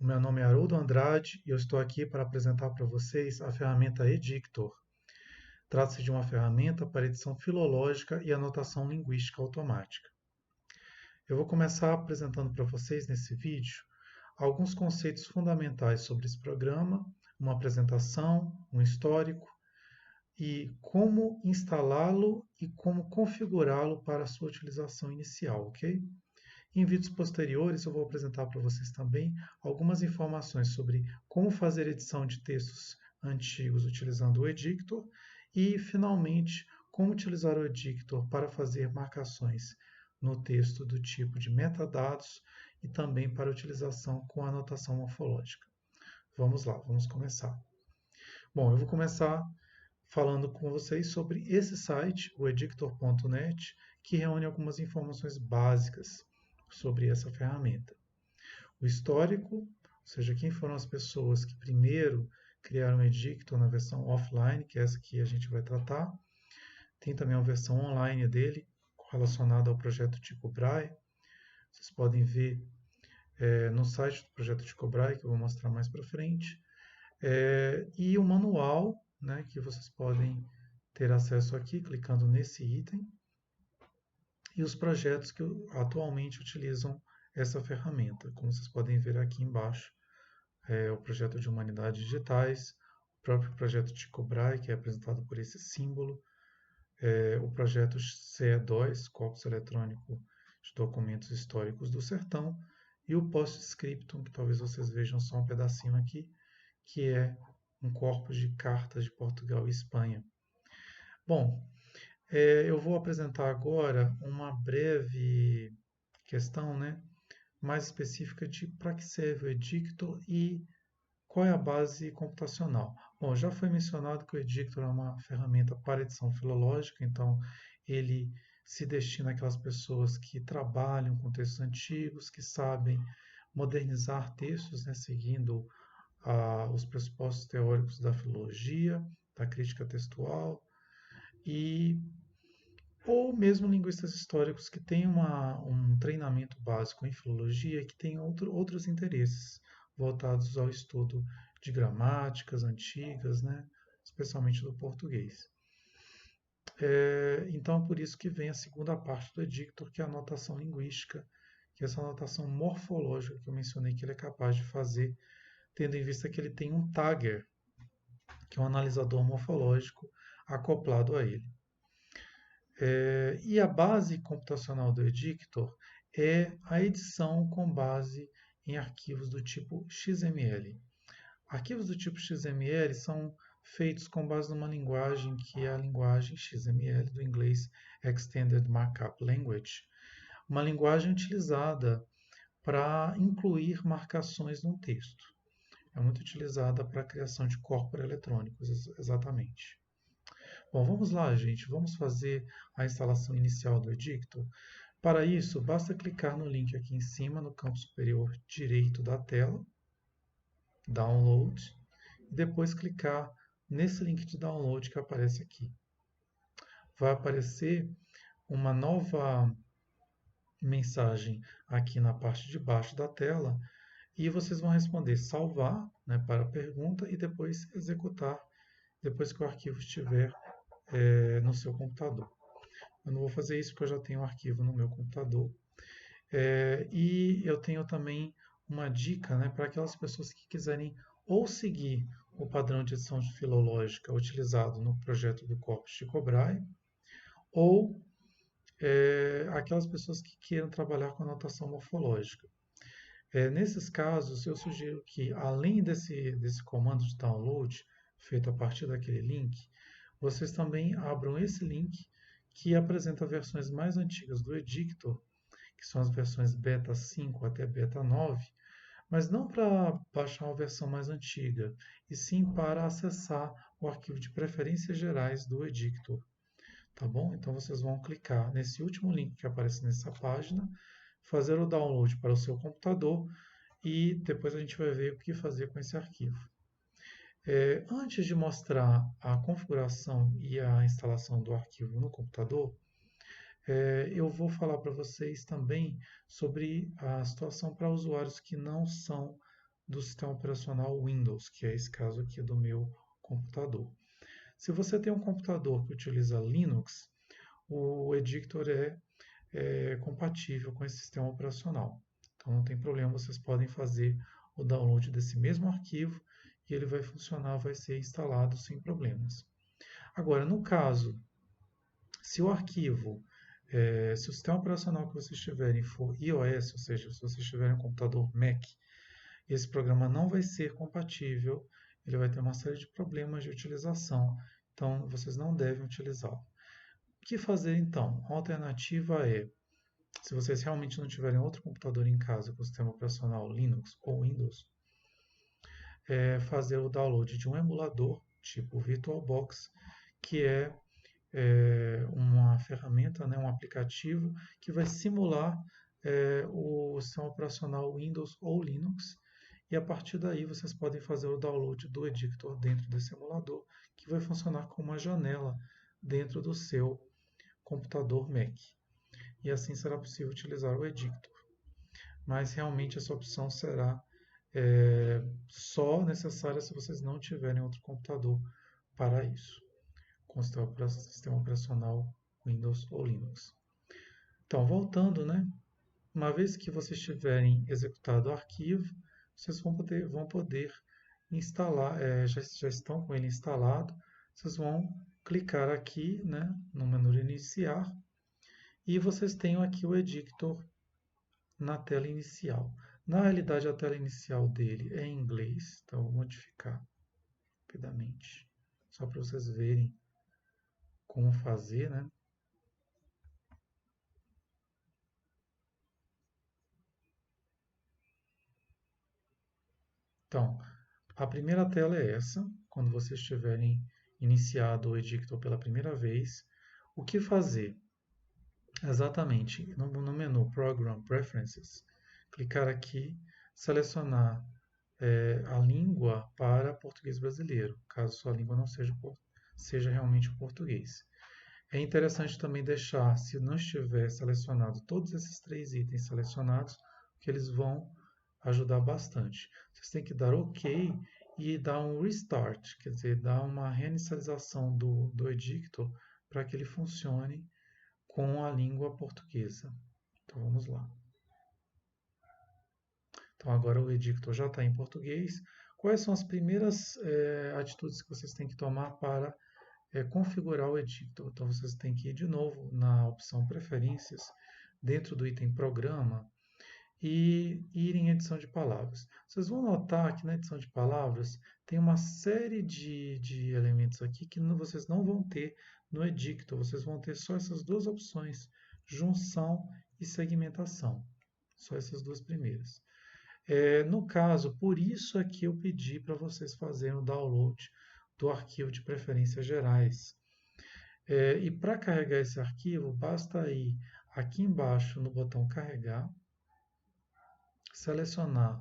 O meu nome é Haroldo Andrade e eu estou aqui para apresentar para vocês a ferramenta Edictor. Trata-se de uma ferramenta para edição filológica e anotação linguística automática. Eu vou começar apresentando para vocês nesse vídeo alguns conceitos fundamentais sobre esse programa, uma apresentação, um histórico e como instalá-lo e como configurá-lo para a sua utilização inicial, ok? Em vídeos posteriores, eu vou apresentar para vocês também algumas informações sobre como fazer edição de textos antigos utilizando o Edictor e, finalmente, como utilizar o Edictor para fazer marcações no texto do tipo de metadados e também para utilização com anotação morfológica. Vamos lá, vamos começar. Bom, eu vou começar falando com vocês sobre esse site, o edictor.net, que reúne algumas informações básicas sobre essa ferramenta. O histórico, ou seja, quem foram as pessoas que primeiro criaram o Edictor na versão offline, que é essa que a gente vai tratar. Tem também a versão online dele, relacionada ao projeto Tycho Brahe. Vocês podem ver no site do projeto Tycho Brahe, que eu vou mostrar mais para frente. E o manual, né, que vocês podem ter acesso aqui, clicando nesse item. E os projetos que atualmente utilizam essa ferramenta. Como vocês podem ver aqui embaixo, o projeto de Humanidades Digitais, o próprio projeto Tycho Brahe, que é apresentado por esse símbolo, o projeto CE2, Corpus Eletrônico de Documentos Históricos do Sertão, e o Postscriptum, que talvez vocês vejam só um pedacinho aqui, que é um corpus de cartas de Portugal e Espanha. Bom, eu vou apresentar agora uma breve questão, né, mais específica de para que serve o Edictor e qual é a base computacional. Bom, já foi mencionado que o Edictor é uma ferramenta para edição filológica, então ele se destina àquelas pessoas que trabalham com textos antigos, que sabem modernizar textos, né, seguindo os pressupostos teóricos da filologia, da crítica textual, e ou mesmo linguistas históricos que têm um treinamento básico em filologia, que têm outros interesses voltados ao estudo de gramáticas antigas, né, especialmente do português. Então, por isso que vem a segunda parte do Edictor, que é a anotação linguística, que é essa anotação morfológica que eu mencionei que ele é capaz de fazer, tendo em vista que ele tem um tagger, que é um analisador morfológico acoplado a ele. E a base computacional do Edictor é a edição com base em arquivos do tipo XML. Arquivos do tipo XML são feitos com base numa linguagem que é a linguagem XML, do inglês Extended Markup Language, uma linguagem utilizada para incluir marcações num texto. É muito utilizada para a criação de corpos eletrônicos, exatamente. Bom, vamos lá, gente. Vamos fazer a instalação inicial do Edictor. Para isso, basta clicar no link aqui em cima, no canto superior direito da tela, Download, e depois clicar nesse link de download que aparece aqui. Vai aparecer uma nova mensagem aqui na parte de baixo da tela e vocês vão responder salvar, né, para a pergunta e depois executar depois que o arquivo estiver no seu computador. Eu não vou fazer isso porque eu já tenho o arquivo no meu computador. E eu tenho também uma dica, né, para aquelas pessoas que quiserem ou seguir o padrão de edição filológica utilizado no projeto do Corpus Tycho Brahe, ou aquelas pessoas que queiram trabalhar com anotação morfológica. Nesses casos, eu sugiro que, além desse comando de download, feito a partir daquele link, vocês também abram esse link que apresenta versões mais antigas do Edictor, que são as versões beta 5 até beta 9, mas não para baixar uma versão mais antiga, e sim para acessar o arquivo de preferências gerais do Edictor. Tá bom? Então vocês vão clicar nesse último link que aparece nessa página, fazer o download para o seu computador e depois a gente vai ver o que fazer com esse arquivo. Antes de mostrar a configuração e a instalação do arquivo no computador, eu vou falar para vocês também sobre a situação para usuários que não são do sistema operacional Windows, que é esse caso aqui do meu computador. Se você tem um computador que utiliza Linux, o Edictor é compatível com esse sistema operacional. Então não tem problema, vocês podem fazer o download desse mesmo arquivo e ele vai funcionar, vai ser instalado sem problemas. Agora, no caso, se o arquivo, se o sistema operacional que vocês tiverem for iOS, ou seja, se vocês tiverem um computador Mac, esse programa não vai ser compatível, ele vai ter uma série de problemas de utilização, então vocês não devem utilizá-lo. O que fazer então? A alternativa é, se vocês realmente não tiverem outro computador em casa com sistema operacional Linux ou Windows, fazer o download de um emulador tipo VirtualBox, que é uma ferramenta, né, um aplicativo que vai simular o sistema operacional Windows ou Linux. E a partir daí vocês podem fazer o download do Edictor dentro desse emulador, que vai funcionar como uma janela dentro do seu computador Mac. E assim será possível utilizar o Edictor. Mas realmente essa opção será só necessária se vocês não tiverem outro computador para isso, com o sistema operacional Windows ou Linux. Então, voltando, né? Uma vez que vocês tiverem executado o arquivo, vocês vão poder instalar, já estão com ele instalado, vocês vão clicar aqui, né, no menu iniciar e vocês têm aqui o Edictor na tela inicial. Na realidade, a tela inicial dele é em inglês, então eu vou modificar rapidamente, só para vocês verem como fazer, né? Então, a primeira tela é essa, quando vocês tiverem iniciado o Edictor pela primeira vez. O que fazer? Exatamente, no menu Program Preferences, clicar aqui, selecionar a língua para português brasileiro, caso sua língua não seja realmente o português. É interessante também deixar, se não estiver selecionado todos esses 3 itens selecionados, que eles vão ajudar bastante. Vocês têm que dar OK e dar um restart, quer dizer, dar uma reinicialização do Edictor para que ele funcione com a língua portuguesa. Então vamos lá. Então agora o Edictor já está em português. Quais são as primeiras atitudes que vocês têm que tomar para configurar o Edictor? Então vocês têm que ir de novo na opção Preferências, dentro do item Programa, e ir em edição de palavras. Vocês vão notar que na edição de palavras tem uma série de elementos aqui que vocês não vão ter no Edictor. Vocês vão ter só essas duas opções, junção e segmentação. Só essas duas primeiras. No caso, por isso é que eu pedi para vocês fazerem o download do arquivo de preferências gerais. E para carregar esse arquivo, basta ir aqui embaixo no botão carregar, selecionar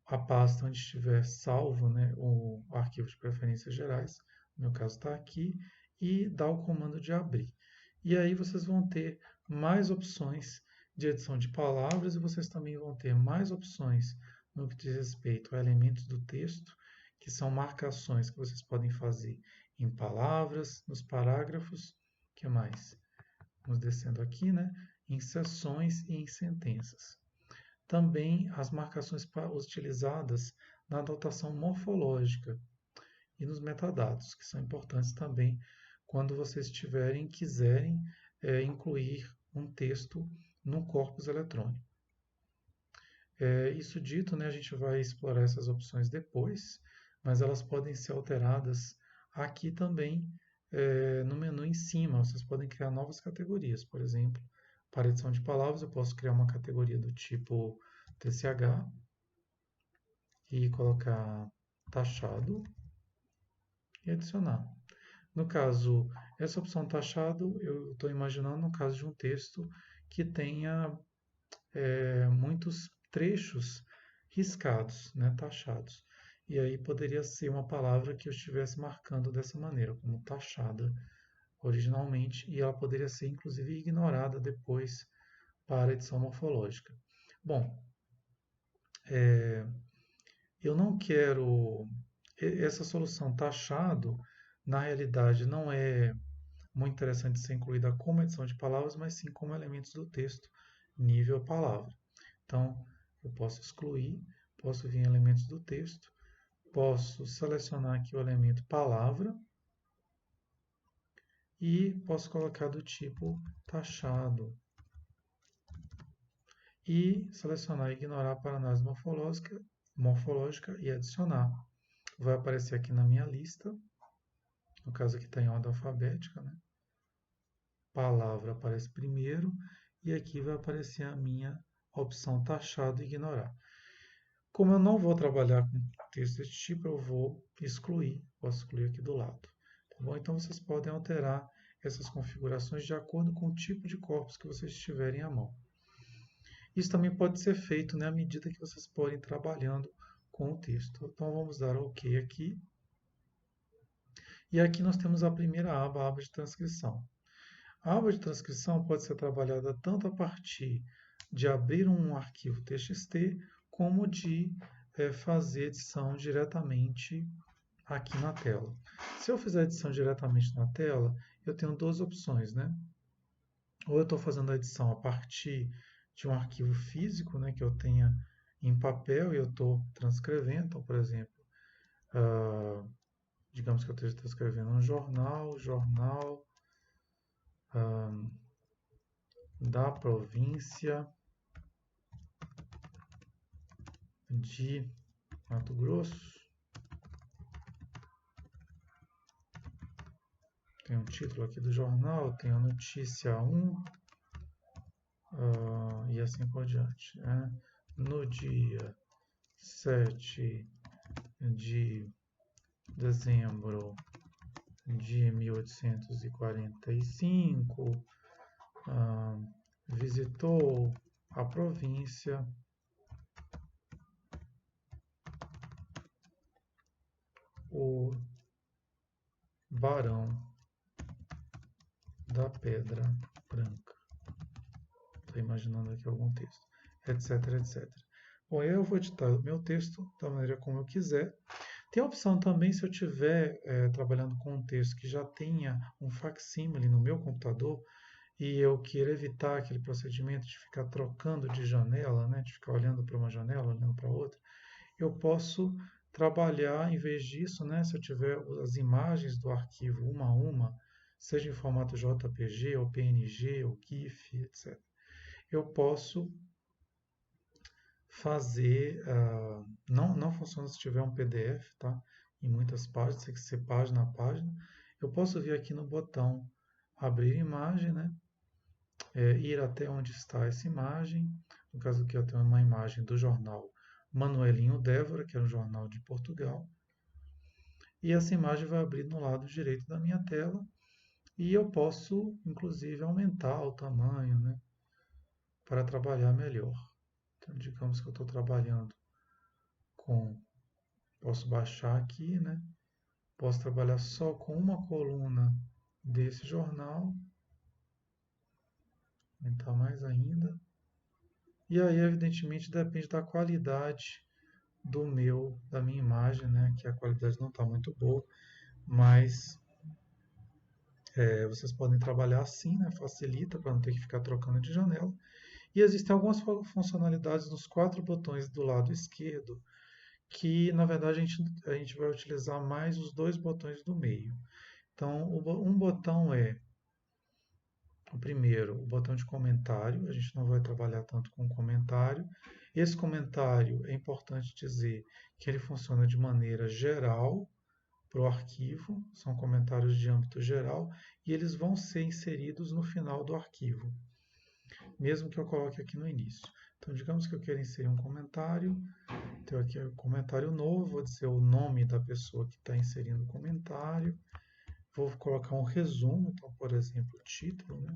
a pasta onde estiver salvo, né, o arquivo de preferências gerais, no meu caso está aqui, e dar o comando de abrir. E aí vocês vão ter mais opções de edição de palavras e vocês também vão ter mais opções no que diz respeito a elementos do texto, que são marcações que vocês podem fazer em palavras, nos parágrafos, que mais? Vamos descendo aqui, né? Em seções e em sentenças. Também as marcações utilizadas na notação morfológica e nos metadados, que são importantes também quando vocês quiserem incluir um texto no corpus eletrônico. Isso dito, né, a gente vai explorar essas opções depois, mas elas podem ser alteradas aqui também no menu em cima. Vocês podem criar novas categorias, por exemplo, para edição de palavras eu posso criar uma categoria do tipo TCH e colocar taxado e adicionar. No caso, essa opção taxado, eu estou imaginando no caso de um texto que tenha muitos trechos riscados, né, taxados. E aí poderia ser uma palavra que eu estivesse marcando dessa maneira, como taxada originalmente, e ela poderia ser inclusive ignorada depois para a edição morfológica. Bom, eu não quero. Essa solução taxado, na realidade, não é muito interessante ser incluída como edição de palavras, mas sim como elementos do texto, nível palavra. Então, eu posso excluir, posso vir em elementos do texto, posso selecionar aqui o elemento palavra e posso colocar do tipo taxado e selecionar ignorar para análise morfológica e adicionar. Vai aparecer aqui na minha lista, no caso aqui está em ordem alfabética, né? Palavra aparece primeiro e aqui vai aparecer a minha opção taxado e ignorar. Como eu não vou trabalhar com texto desse tipo, eu vou excluir, posso excluir aqui do lado. Tá bom? Então vocês podem alterar essas configurações de acordo com o tipo de corpus que vocês tiverem à mão. Isso também pode ser feito, né, à medida que vocês forem trabalhando com o texto. Então vamos dar OK aqui. E aqui nós temos a primeira aba, a aba de transcrição. A aba de transcrição pode ser trabalhada tanto a partir de abrir um arquivo TXT, como de fazer edição diretamente aqui na tela. Se eu fizer edição diretamente na tela, eu tenho duas opções, né? Ou eu estou fazendo a edição a partir de um arquivo físico, né, que eu tenha em papel e eu estou transcrevendo. Então, por exemplo, digamos que eu esteja transcrevendo um jornal da província de Mato Grosso. Tem um título aqui do jornal, tem a notícia 1 e assim por diante. Né? No dia 7 de dezembro de 1845, visitou a província o Barão da Pedra Branca. Estou imaginando aqui algum texto, etc, etc. Bom, eu vou editar o meu texto da maneira como eu quiser. Tem a opção também, se eu estiver trabalhando com um texto que já tenha um facsímile no meu computador e eu queira evitar aquele procedimento de ficar trocando de janela, né, de ficar olhando para uma janela, olhando para outra, eu posso trabalhar, em vez disso, né, se eu tiver as imagens do arquivo uma a uma, seja em formato JPG, ou PNG, ou GIF, etc., eu posso fazer, não funciona se tiver um PDF, tá? Em muitas páginas, tem que ser página a página. Eu posso vir aqui no botão abrir imagem, né? Ir até onde está essa imagem. No caso aqui eu tenho uma imagem do jornal Manuelinho Débora, que é um jornal de Portugal. E essa imagem vai abrir no lado direito da minha tela. E eu posso, inclusive, aumentar o tamanho, né? Para trabalhar melhor. Então, digamos que eu estou trabalhando com. Posso baixar aqui, né? Posso trabalhar só com uma coluna desse jornal. Aumentar mais ainda. E aí, evidentemente, depende da qualidade da minha imagem, né? Que a qualidade não está muito boa, mas vocês podem trabalhar assim, né? Facilita para não ter que ficar trocando de janela. E existem algumas funcionalidades nos 4 botões do lado esquerdo que, na verdade, a gente vai utilizar mais os 2 botões do meio. Então, um botão é o primeiro, o botão de comentário. A gente não vai trabalhar tanto com comentário. Esse comentário é importante dizer que ele funciona de maneira geral para o arquivo, são comentários de âmbito geral e eles vão ser inseridos no final do arquivo, mesmo que eu coloque aqui no início. Então, digamos que eu quero inserir um comentário, então aqui é um comentário novo, vou dizer o nome da pessoa que está inserindo o comentário, vou colocar um resumo, então, por exemplo, título, né?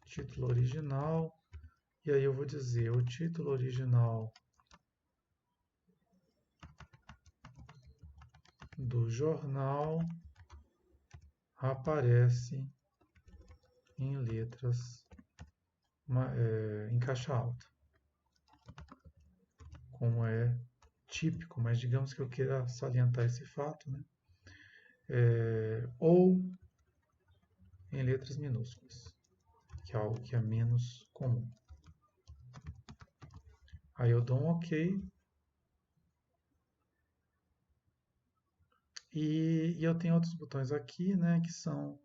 Título original, e aí eu vou dizer o título original do jornal aparece em letras em caixa alta, como é típico, mas digamos que eu queira salientar esse fato, né? Ou em letras minúsculas, que é algo que é menos comum. Aí eu dou um OK e eu tenho outros botões aqui, né, que são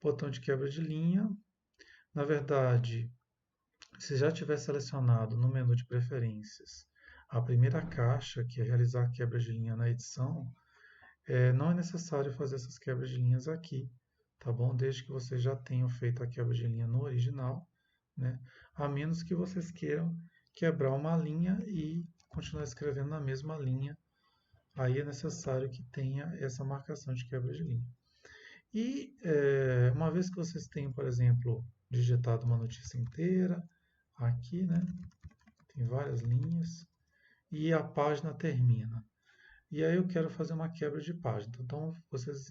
botão de quebra de linha. Na verdade, se já tiver selecionado no menu de preferências a primeira caixa, que é realizar quebra de linha na edição, não é necessário fazer essas quebras de linhas aqui, tá bom? Desde que vocês já tenham feito a quebra de linha no original, né? A menos que vocês queiram quebrar uma linha e continuar escrevendo na mesma linha, aí é necessário que tenha essa marcação de quebra de linha. E uma vez que vocês tenham, por exemplo, digitado uma notícia inteira, aqui, né? Tem várias linhas, e a página termina. E aí eu quero fazer uma quebra de página. Então vocês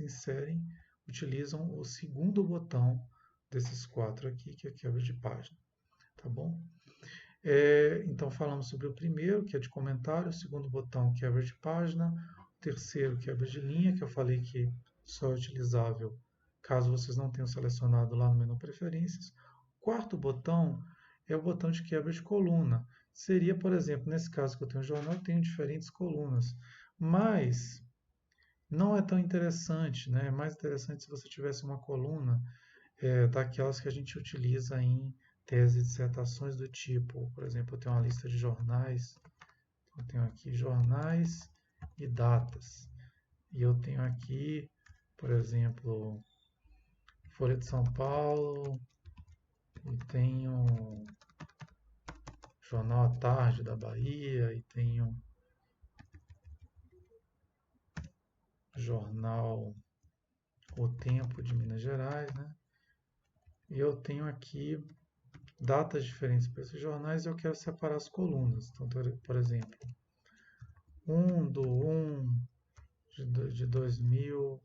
utilizam o segundo botão desses 4 aqui, que é quebra de página. Tá bom? Então falamos sobre o primeiro, que é de comentário, o segundo botão, quebra de página, o terceiro, quebra de linha, que eu falei que só é utilizável caso vocês não tenham selecionado lá no menu preferências. O quarto botão é o botão de quebra de coluna. Seria, por exemplo, nesse caso que eu tenho um jornal, eu tenho diferentes colunas, mas não é tão interessante, né? É mais interessante se você tivesse uma coluna daquelas que a gente utiliza em tese e dissertações do tipo, por exemplo, eu tenho uma lista de jornais, eu tenho aqui jornais e datas, e eu tenho aqui, por exemplo, Folha de São Paulo, e tenho Jornal à Tarde da Bahia, e tenho Jornal O Tempo de Minas Gerais, né? E eu tenho aqui datas diferentes para esses jornais e eu quero separar as colunas. Então, por exemplo, 1/1 de 2000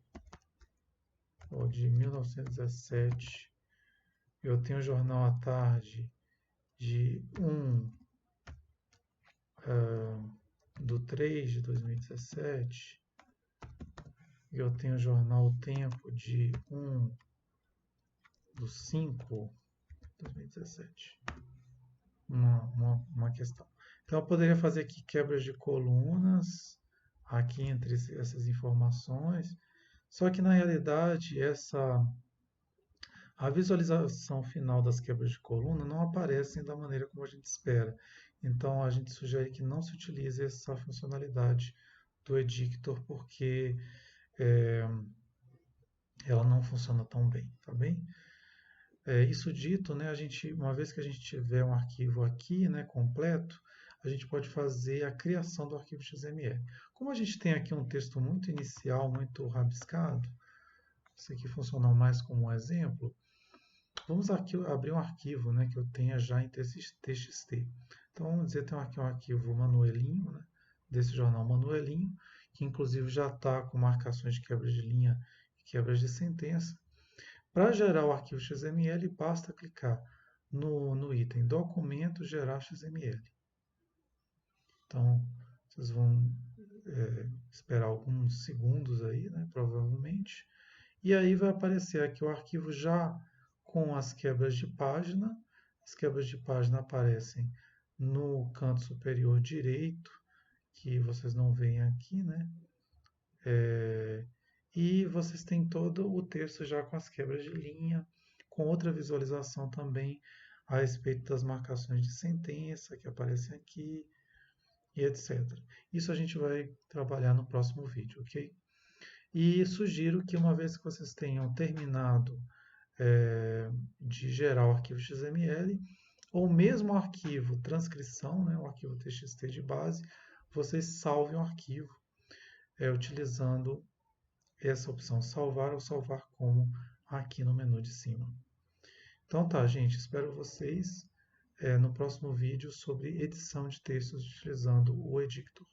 ou de 1917. Eu tenho o Jornal à Tarde de 1/3 de 2017. Eu tenho o Jornal O Tempo de 1/5 de 2017. Uma questão. Então, eu poderia fazer aqui quebras de colunas, aqui entre essas informações, só que na realidade a visualização final das quebras de coluna não aparecem da maneira como a gente espera. Então, a gente sugere que não se utilize essa funcionalidade do Edictor, porque ela não funciona tão bem, tá bem? Isso dito, né, uma vez que a gente tiver um arquivo aqui, né, completo, a gente pode fazer a criação do arquivo XML. Como a gente tem aqui um texto muito inicial, muito rabiscado, isso aqui funciona mais como um exemplo, vamos aqui abrir um arquivo, né, que eu tenha já em TXT. Então, vamos dizer que tem aqui um arquivo manuelinho, né, desse jornal manuelinho, que inclusive já está com marcações de quebra de linha e quebras de sentença. Para gerar o arquivo XML, basta clicar no item Documento, Gerar XML. Então, vocês vão esperar alguns segundos aí, né, provavelmente. E aí vai aparecer aqui o arquivo já com as quebras de página. As quebras de página aparecem no canto superior direito, que vocês não veem aqui, né? E vocês têm todo o texto já com as quebras de linha, com outra visualização também a respeito das marcações de sentença que aparecem aqui, e etc. Isso a gente vai trabalhar no próximo vídeo, ok? E sugiro que uma vez que vocês tenham terminado de gerar o arquivo XML, ou mesmo o arquivo transcrição, né, o arquivo TXT de base, vocês salvem o arquivo utilizando essa opção salvar ou salvar como aqui no menu de cima. Então tá, gente, espero vocês no próximo vídeo sobre edição de textos utilizando o Edictor.